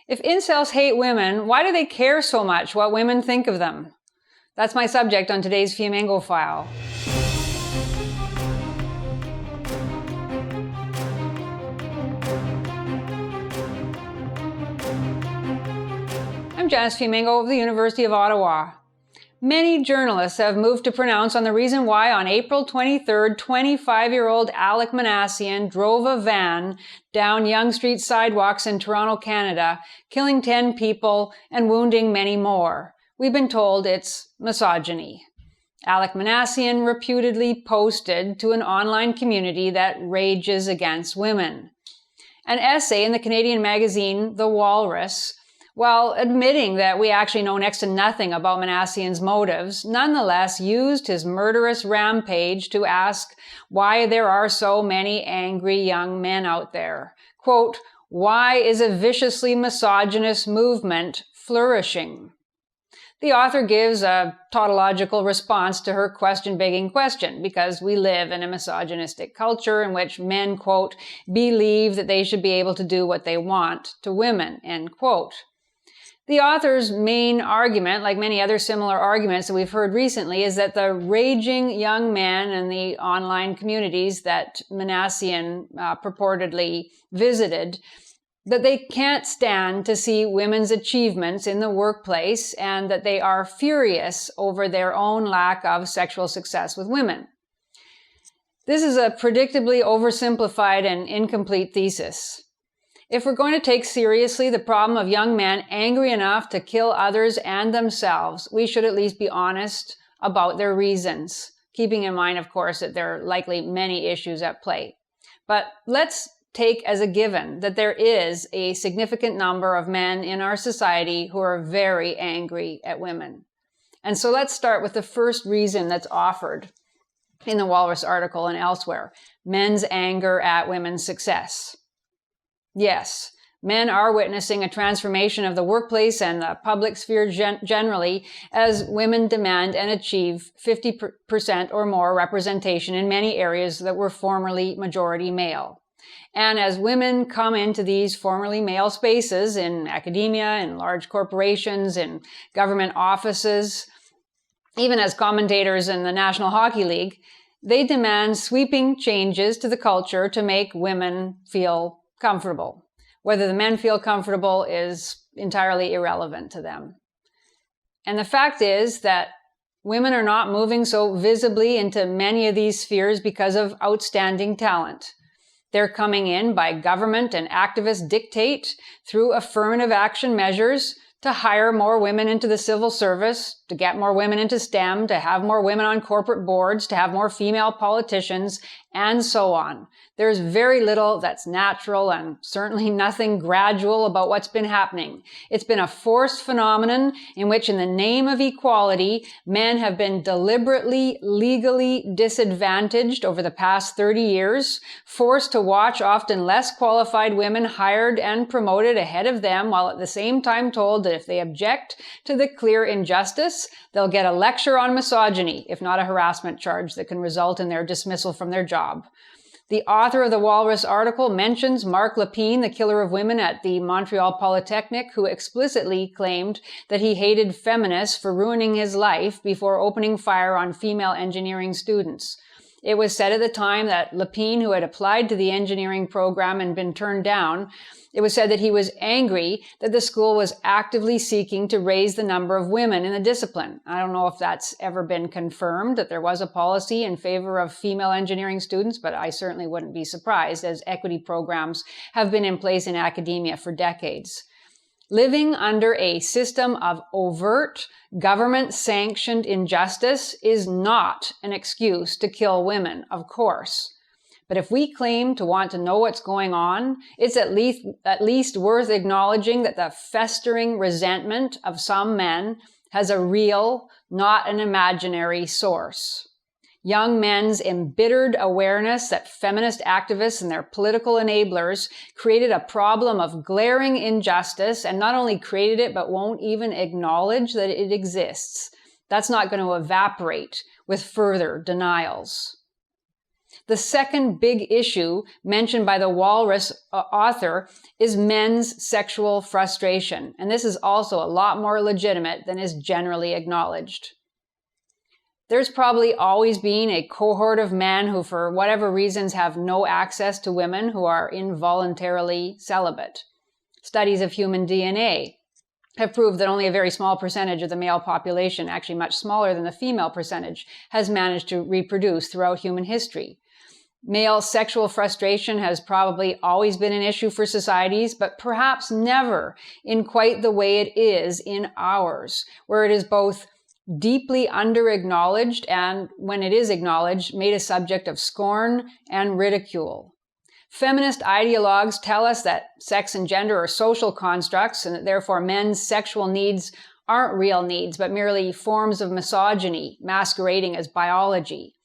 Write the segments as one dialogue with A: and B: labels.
A: If incels hate women, why do they care so much what women think of them? That's my subject on today's Fiamengo File. I'm Janice Fiamengo of the University of Ottawa. Many journalists have moved to pronounce on the reason why on April 23rd, 25-year-old Alek Minassian drove a van down Yonge Street sidewalks in Toronto, Canada, killing 10 people and wounding many more. We've been told it's misogyny. Alek Minassian reputedly posted to an online community that rages against women. An essay in the Canadian magazine The Walrus, while admitting that we actually know next to nothing about Minassian's motives, nonetheless used his murderous rampage to ask why there are so many angry young men out there. Quote, why is a viciously misogynist movement flourishing? The author gives a tautological response to her question-begging question, because we live in a misogynistic culture in which men, quote, believe that they should be able to do what they want to women, end quote. The author's main argument, like many other similar arguments that we've heard recently, is that the raging young men in the online communities that Minassian purportedly visited, that they can't stand to see women's achievements in the workplace and that they are furious over their own lack of sexual success with women. This is a predictably oversimplified and incomplete thesis. If we're going to take seriously the problem of young men angry enough to kill others and themselves, we should at least be honest about their reasons, keeping in mind, of course, that there are likely many issues at play. But let's take as a given that there is a significant number of men in our society who are very angry at women. And so let's start with the first reason that's offered in the Walrus article and elsewhere: men's anger at women's success. Yes, men are witnessing a transformation of the workplace and the public sphere generally as women demand and achieve 50% or more representation in many areas that were formerly majority male. And as women come into these formerly male spaces in academia, in large corporations, in government offices, even as commentators in the National Hockey League, they demand sweeping changes to the culture to make women feel comfortable. Whether the men feel comfortable is entirely irrelevant to them. And the fact is that women are not moving so visibly into many of these spheres because of outstanding talent. They're coming in by government and activist dictate through affirmative action measures to hire more women into the civil service, to get more women into STEM, to have more women on corporate boards, to have more female politicians, and so on. There's very little that's natural and certainly nothing gradual about what's been happening. It's been a forced phenomenon in which, in the name of equality, men have been deliberately, legally disadvantaged over the past 30 years, forced to watch often less qualified women hired and promoted ahead of them, while at the same time told that if they object to the clear injustice, they'll get a lecture on misogyny, if not a harassment charge that can result in their dismissal from their job. The author of the Walrus article mentions Marc Lépine, the killer of women at the Montreal Polytechnic, who explicitly claimed that he hated feminists for ruining his life before opening fire on female engineering students. It was said at the time that Lépine, who had applied to the engineering program and been turned down, it was said that he was angry that the school was actively seeking to raise the number of women in the discipline. I don't know if that's ever been confirmed, that there was a policy in favor of female engineering students, but I certainly wouldn't be surprised, as equity programs have been in place in academia for decades. Living under a system of overt, government-sanctioned injustice is not an excuse to kill women, of course. But if we claim to want to know what's going on, it's at least worth acknowledging that the festering resentment of some men has a real, not an imaginary source. Young men's embittered awareness that feminist activists and their political enablers created a problem of glaring injustice, and not only created it, but won't even acknowledge that it exists. That's not going to evaporate with further denials. The second big issue mentioned by the Walrus author is men's sexual frustration. And this is also a lot more legitimate than is generally acknowledged. There's probably always been a cohort of men who, for whatever reasons, have no access to women who are involuntarily celibate. Studies of human DNA have proved that only a very small percentage of the male population, actually much smaller than the female percentage, has managed to reproduce throughout human history. Male sexual frustration has probably always been an issue for societies, but perhaps never in quite the way it is in ours, where it is both deeply under-acknowledged and, when it is acknowledged, made a subject of scorn and ridicule. Feminist ideologues tell us that sex and gender are social constructs and that therefore men's sexual needs aren't real needs, but merely forms of misogyny masquerading as biology.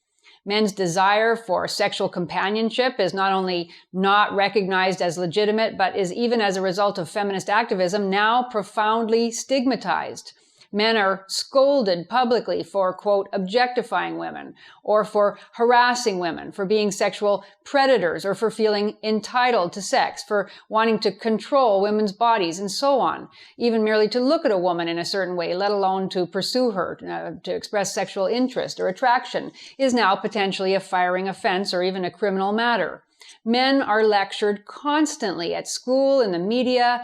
A: Men's desire for sexual companionship is not only not recognized as legitimate, but is, even as a result of feminist activism, now profoundly stigmatized. Men are scolded publicly for, quote, objectifying women, or for harassing women, for being sexual predators, or for feeling entitled to sex, for wanting to control women's bodies, and so on. Even merely to look at a woman in a certain way, let alone to pursue her, to express sexual interest or attraction, is now potentially a firing offense or even a criminal matter. Men are lectured constantly at school, in the media,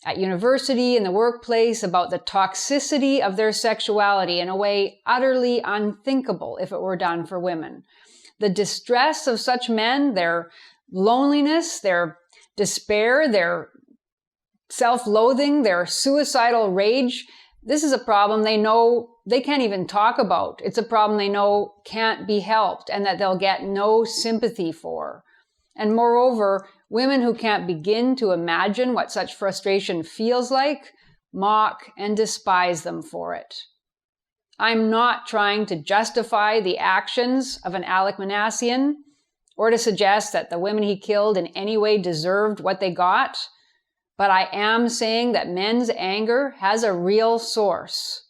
A: at university, in the workplace, about the toxicity of their sexuality in a way utterly unthinkable if it were done for women. The distress of such men, their loneliness, their despair, their self-loathing, their suicidal rage, this is a problem they know they can't even talk about. It's a problem they know can't be helped and that they'll get no sympathy for. And moreover, women who can't begin to imagine what such frustration feels like mock and despise them for it. I'm not trying to justify the actions of an Alek Minassian or to suggest that the women he killed in any way deserved what they got, but I am saying that men's anger has a real source.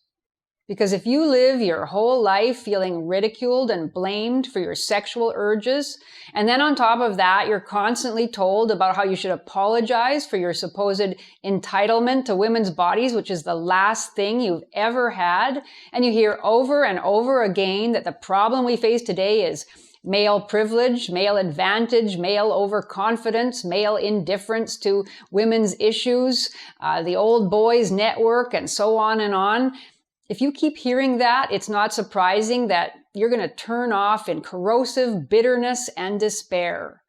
A: Because if you live your whole life feeling ridiculed and blamed for your sexual urges, and then on top of that, you're constantly told about how you should apologize for your supposed entitlement to women's bodies, which is the last thing you've ever had, and you hear over and over again that the problem we face today is male privilege, male advantage, male overconfidence, male indifference to women's issues, the old boys network, and so on and on. If you keep hearing that, it's not surprising that you're going to turn off in corrosive bitterness and despair.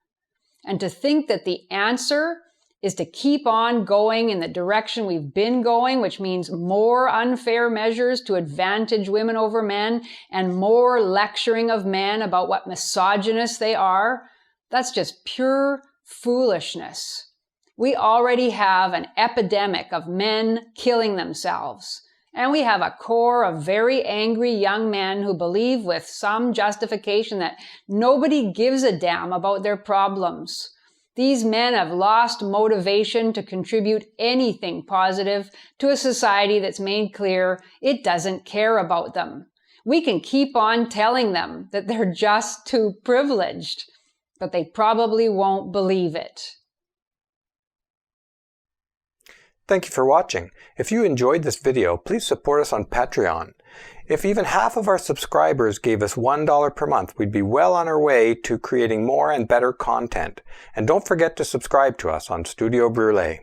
A: And to think that the answer is to keep on going in the direction we've been going, which means more unfair measures to advantage women over men and more lecturing of men about what misogynists they are, that's just pure foolishness. We already have an epidemic of men killing themselves. And we have a core of very angry young men who believe with some justification that nobody gives a damn about their problems. These men have lost motivation to contribute anything positive to a society that's made clear it doesn't care about them. We can keep on telling them that they're just too privileged, but they probably won't believe it.
B: Thank you for watching. If you enjoyed this video, please support us on Patreon. If even half of our subscribers gave us $1 per month, we'd be well on our way to creating more and better content. And don't forget to subscribe to us on Studio Brule.